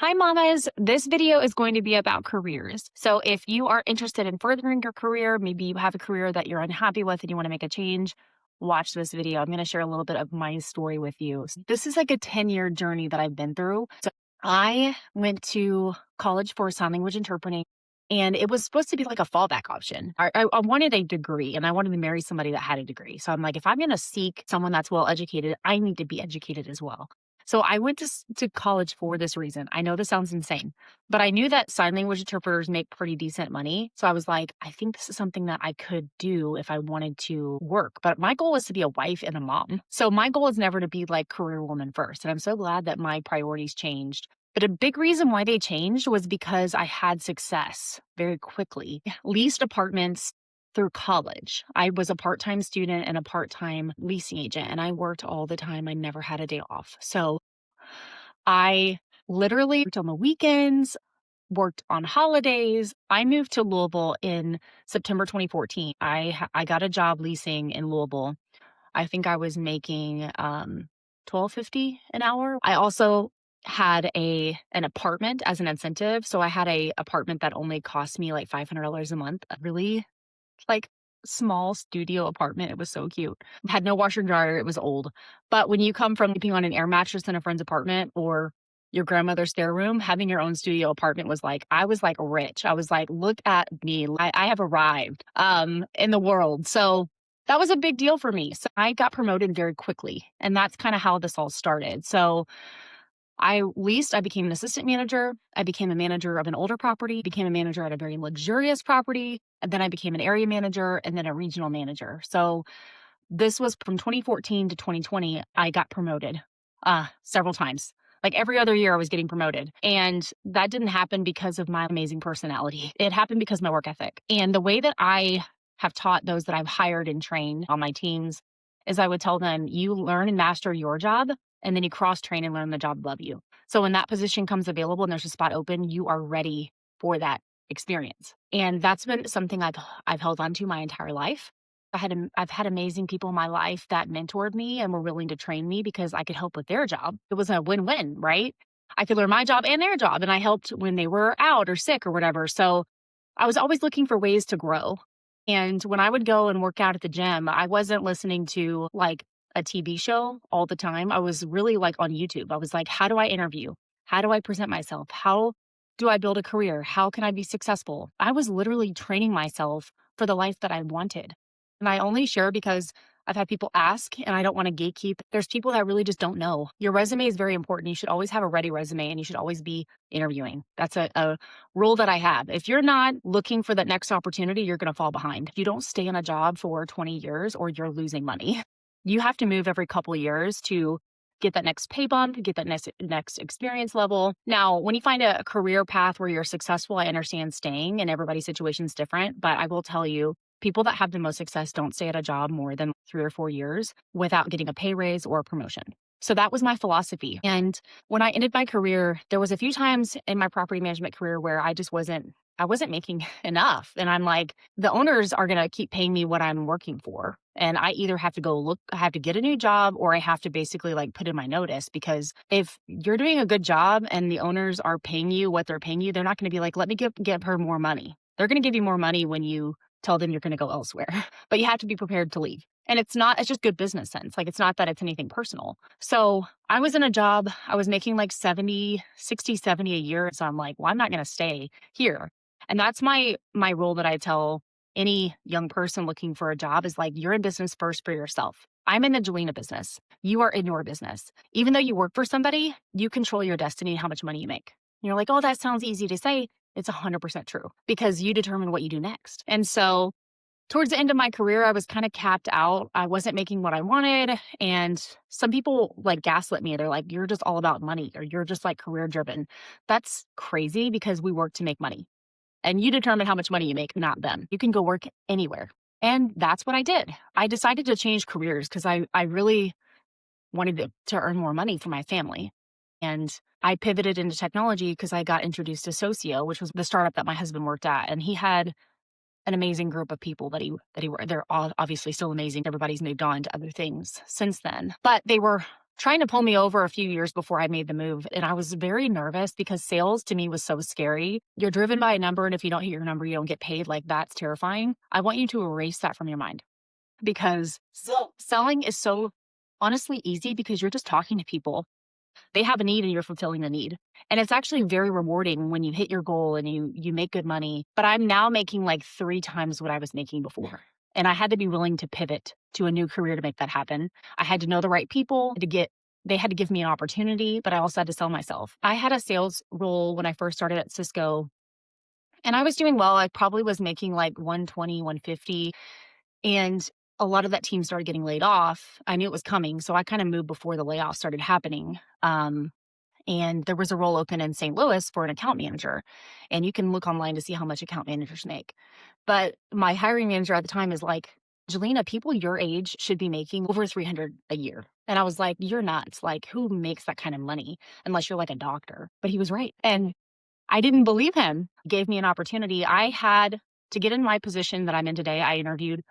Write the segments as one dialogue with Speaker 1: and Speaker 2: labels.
Speaker 1: Hi, mamas. This video is going to be about careers. So, if you are interested in furthering your career, maybe you have a career that you're unhappy with and you want to make a change, watch this video. I'm going to share a little bit of my story with you. This is like a 10-year journey that I've been through. So, I went to college for sign language interpreting, and it was supposed to be like a fallback option. I wanted a degree and I wanted to marry somebody that had a degree. So, I'm like, if I'm going to seek someone that's well educated, I need to be educated as well. So I went to college for this reason. I know this sounds insane, but I knew that sign language interpreters make pretty decent money. So I was like, I think this is something that I could do if I wanted to work. But my goal was to be a wife and a mom. So my goal is never to be like career woman first. And I'm so glad that my priorities changed. But a big reason why they changed was because I had success very quickly. Leased apartments through college. I was a part-time student and a part-time leasing agent, and I worked all the time. I never had a day off. So I literally worked on the weekends, worked on holidays. I moved to Louisville in September 2014. I got a job leasing in Louisville. I think I was making $12.50 an hour. I also had an apartment as an incentive. So I had a apartment that only cost me like $500 a month. Really like small studio apartment. It was so cute. Had no washer and dryer. It was old. But when you come from sleeping on an air mattress in a friend's apartment or your grandmother's spare room, having your own studio apartment was like, I was like rich. I was like, look at me. I have arrived in the world. So that was a big deal for me. So I got promoted very quickly. And that's kind of how this all started. So I became an assistant manager. I became a manager of an older property, became a manager at a very luxurious property. And then I became an area manager and then a regional manager. So this was from 2014 to 2020. I got promoted several times. Like every other year, I was getting promoted. And that didn't happen because of my amazing personality. It happened because of my work ethic. And the way that I have taught those that I've hired and trained on my teams is I would tell them, you learn and master your job, and then you cross train and learn the job above you. So when that position comes available and there's a spot open, you are ready for that experience. And that's been something I've held on to my entire life. I've had amazing people in my life that mentored me and were willing to train me because I could help with their job. It was a win-win, right? I could learn my job and their job, and I helped when they were out or sick or whatever. So I was always looking for ways to grow. And when I would go and work out at the gym, I wasn't listening to like a TV show all the time. I was really like on YouTube. I was like, how do I interview? How do I present myself? How do I build a career? How can I be successful? I was literally training myself for the life that I wanted. And I only share because I've had people ask and I don't want to gatekeep. There's people that really just don't know. Your resume is very important. You should always have a ready resume and you should always be interviewing. That's a rule that I have. If you're not looking for that next opportunity, you're going to fall behind. You don't stay in a job for 20 years or you're losing money. You have to move every couple of years to get that next pay bump, get that next experience level. Now, when you find a career path where you're successful, I understand staying and everybody's situation is different. But I will tell you, people that have the most success don't stay at a job more than 3 or 4 years without getting a pay raise or a promotion. So that was my philosophy. And when I ended my career, there was a few times in my property management career where I wasn't making enough. And I'm like, the owners are going to keep paying me what I'm working for. And I either have to I have to get a new job or I have to basically like put in my notice, because if you're doing a good job and the owners are paying you what they're paying you, they're not going to be like, let me give her more money. They're going to give you more money when you tell them you're going to go elsewhere, but you have to be prepared to leave. And it's just good business sense. Like, it's not that it's anything personal. So I was in a job, I was making like 60, 70 a year. So I'm like, well, I'm not going to stay here. And that's my rule that I tell any young person looking for a job is like, you're in business first for yourself. I'm in the Jelena business. You are in your business. Even though you work for somebody, you control your destiny and how much money you make. And you're like, oh, that sounds easy to say. It's 100% true because you determine what you do next. And so towards the end of my career, I was kind of capped out. I wasn't making what I wanted. And some people like gaslit me. They're like, you're just all about money, or you're just like career driven. That's crazy because we work to make money. And you determine how much money you make, not them. You can go work anywhere. And that's what I did. I decided to change careers because I really wanted to earn more money for my family. And I pivoted into technology because I got introduced to Socio, which was the startup that my husband worked at. And he had an amazing group of people that he worked. They're all obviously still amazing. Everybody's moved on to other things since then. But they were trying to pull me over a few years before I made the move. And I was very nervous because sales to me was so scary. You're driven by a number, and if you don't hit your number, you don't get paid. Like, that's terrifying. I want you to erase that from your mind because selling is so honestly easy because you're just talking to people. They have a need and you're fulfilling the need. And it's actually very rewarding when you hit your goal and you make good money. But I'm now making like 3 times what I was making before. And I had to be willing to pivot to a new career to make that happen. I had to know the right people to get they had to give me an opportunity, but I also had to sell myself. I had a sales role when I first started at Cisco and I was doing well. I probably was making like 120, 150. And a lot of that team started getting laid off. I knew it was coming. So I kind of moved before the layoffs started happening. And there was a role open in St. Louis for an account manager. And you can look online to see how much account managers make. But my hiring manager at the time is like, Jelena, people your age should be making over 300 a year. And I was like, you're nuts. Like, who makes that kind of money unless you're like a doctor? But he was right. And I didn't believe him. He gave me an opportunity. I had to get in my position that I'm in today. I interviewed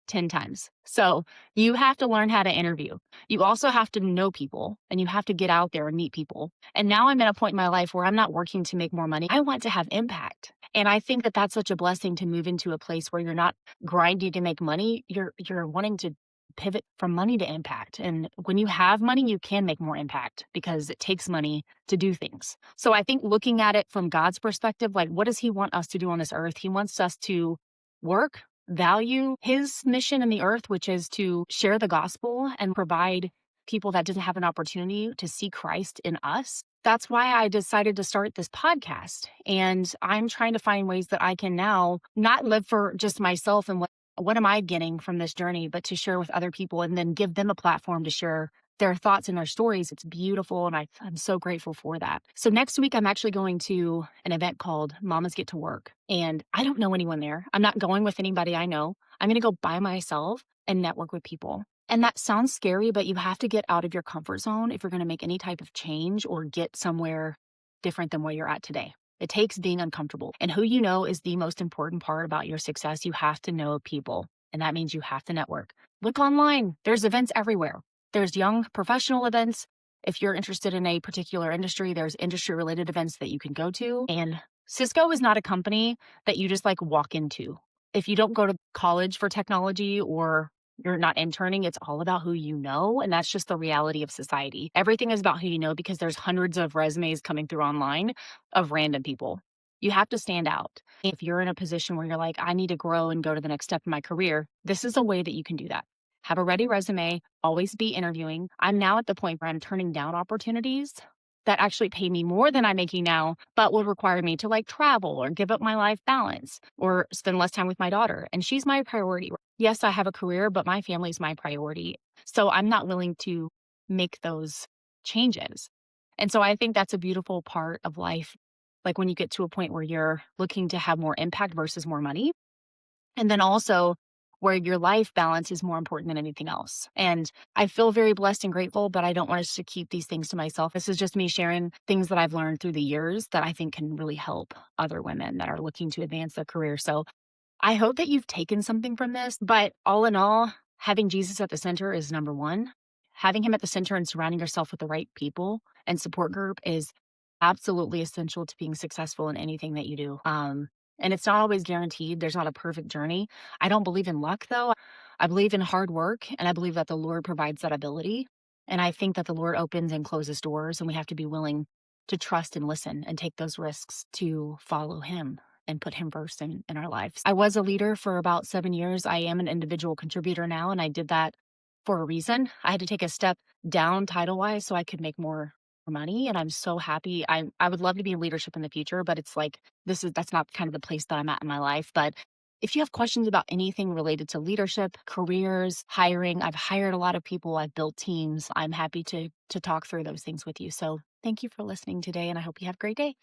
Speaker 1: 10 times. So you have to learn how to interview. You also have to know people and you have to get out there and meet people. And now I'm at a point in my life where I'm not working to make more money. I want to have impact. And I think that that's such a blessing to move into a place where you're not grinding to make money. You're wanting to pivot from money to impact. And when you have money, you can make more impact because it takes money to do things. So I think looking at it from God's perspective, like, what does he want us to do on this earth? He wants us to work, value his mission in the earth, which is to share the gospel and provide people that didn't have an opportunity to see Christ in us. That's why I decided to start this podcast. And I'm trying to find ways that I can now not live for just myself and what am I getting from this journey, but to share with other people and then give them a platform to share their thoughts and their stories. It's beautiful. And I'm so grateful for that. So next week, I'm actually going to an event called Mamas Get to Work. And I don't know anyone there. I'm not going with anybody I know. I'm going to go by myself and network with people. And that sounds scary, but you have to get out of your comfort zone if you're going to make any type of change or get somewhere different than where you're at today. It takes being uncomfortable. And who you know is the most important part about your success. You have to know people. And that means you have to network. Look online. There's events everywhere. There's young professional events. If you're interested in a particular industry, there's industry-related events that you can go to. And Cisco is not a company that you just like walk into. If you don't go to college for technology or you're not interning, it's all about who you know. And that's just the reality of society. Everything is about who you know because there's hundreds of resumes coming through online of random people. You have to stand out. If you're in a position where you're like, I need to grow and go to the next step in my career, this is a way that you can do that. Have a ready resume, always be interviewing. I'm now at the point where I'm turning down opportunities that actually pay me more than I'm making now, but will require me to like travel or give up my life balance or spend less time with my daughter. And she's my priority. Yes, I have a career, but my family's my priority. So I'm not willing to make those changes. And so I think that's a beautiful part of life. Like when you get to a point where you're looking to have more impact versus more money. And then also where your life balance is more important than anything else. And I feel very blessed and grateful, but I don't want us to keep these things to myself. This is just me sharing things that I've learned through the years that I think can really help other women that are looking to advance their career. So I hope that you've taken something from this, but all in all, having Jesus at the center is number one. Having him at the center and surrounding yourself with the right people and support group is absolutely essential to being successful in anything that you do. And it's not always guaranteed. There's not a perfect journey. I don't believe in luck, though. I believe in hard work, and I believe that the Lord provides that ability. And I think that the Lord opens and closes doors, and we have to be willing to trust and listen and take those risks to follow him and put him first in our lives. I was a leader for about 7 years. I am an individual contributor now, and I did that for a reason. I had to take a step down title-wise so I could make more money, and I'm so happy. I would love to be in leadership in the future, but it's like that's not kind of the place that I'm at in my life. But if you have questions about anything related to leadership, careers, hiring, I've hired a lot of people, I've built teams. I'm happy to talk through those things with you. So thank you for listening today, and I hope you have a great day.